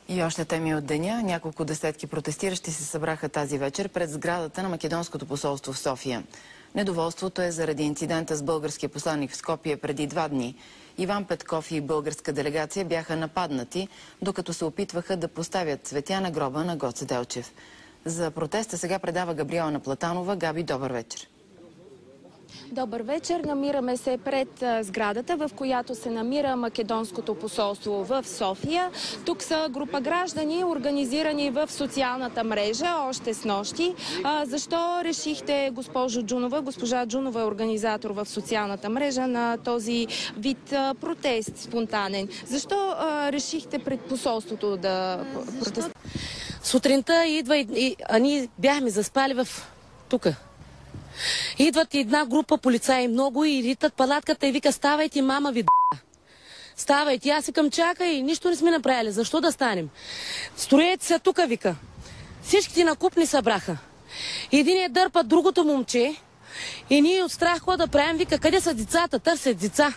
И още теми от деня. Няколко десетки протестиращи се събраха тази вечер пред сградата на Македонското посолство в София. Недоволството е заради инцидента с българския посланик в Скопие преди 2 дни. Иван Петков и българска делегация бяха нападнати, докато се опитваха да поставят цветя на гроба на Гоце Делчев. За протеста сега предава Габриела Платанова. Габи, добър вечер. Добър вечер. Намираме се пред сградата, в която се намира Македонското посолство в София. Тук са група граждани, организирани в социалната мрежа още с нощи. Защо решихте, госпожа Джунова е организатор в социалната мрежа на този вид протест спонтанен? Защо решихте пред посолството да протестирате? Сутринта идва и ние бяхме заспали в тука. Идват една група полицаи много и ритат палатката и вика: ставайте, мама ви ставайте. Аз викам: чакай, нищо не сме направили. Защо да станем? Строете се тука, вика. Всичките накупни събраха. Единият дърпа другото момче и ние от страх какво да правим, вика: къде са децата? Търсят деца.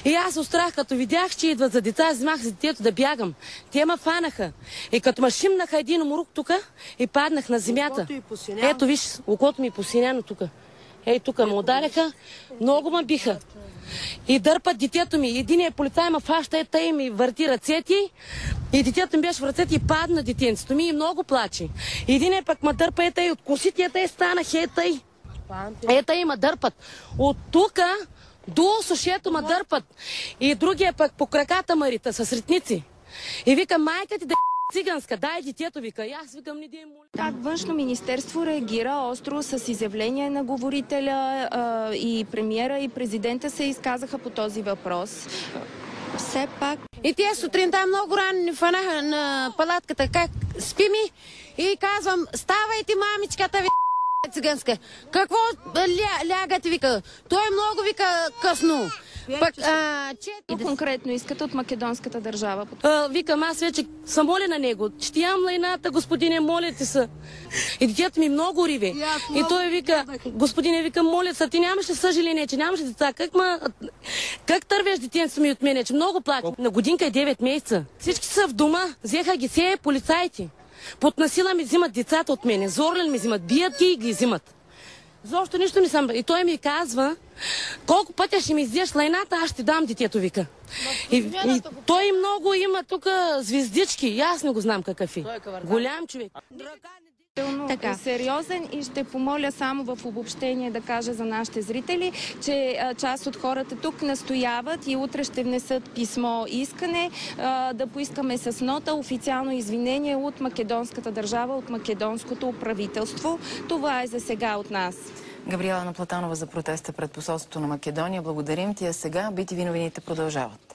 И аз от страх, като видях, че идват за деца, вземах за детето да бягам. Те ме фанаха. И като ме шимнаха един умрук тука и паднах на земята. Ето виж, окото ми е посиняно тука. Ей, тук ме удариха, много ме биха. И дърпат детето ми. Единият полицай ме фаща, и ми върти ръцете. И детето ми беше в ръцете и падна детенцето ми и много плаче. Единият пък ме дърпа, и от косите, станах, и ме дърпат. От тука до сушето ме дърпат. И другия пък по краката ме рита с ритници. И вика: майка ти да е циганска, дай детето, вика. И аз викам: не да им моля. Как Външно министерство реагира остро с изявление на говорителя, и премиера и президента се изказаха по този въпрос? Все пак... И тия сутринта много рано ни фанаха на палатката, как спими, и казвам: ставайте, мамичката ви циганска. Какво лягате, вика? Той много, вика, късно. Пък, конкретно искате от македонската държава? Викам: аз вече съм моля на него. Ще ям лайната, господине, молете се. И детето ми много риве. И той вика: господине, вика, моля се, ти нямаш ли съжаление, че нямаш ли деца? Как тървеш детенцето ми от мене, че много плаче? На годинка и 9 месеца. Всички са в дома, взеха ги се полицаите. Под насила ми взимат децата от мене, зорлен ми взимат, бият ги и ги взимат. Защо нищо не съм... И той ми казва: колко пътя ще ми издеш лайната, аз ще дам детето, вика. И той много има тук звездички, и аз не го знам какъв е. Голям човек. Така, сериозен, и ще помоля само в обобщение да кажа за нашите зрители, че част от хората тук настояват и утре ще внесат писмо искане да поискаме с нота официално извинение от македонската държава, от македонското правителство. Това е за сега от нас. Габриела Платанова за протеста пред посолството на Македония. Благодарим ти. А сега BTV новините продължават.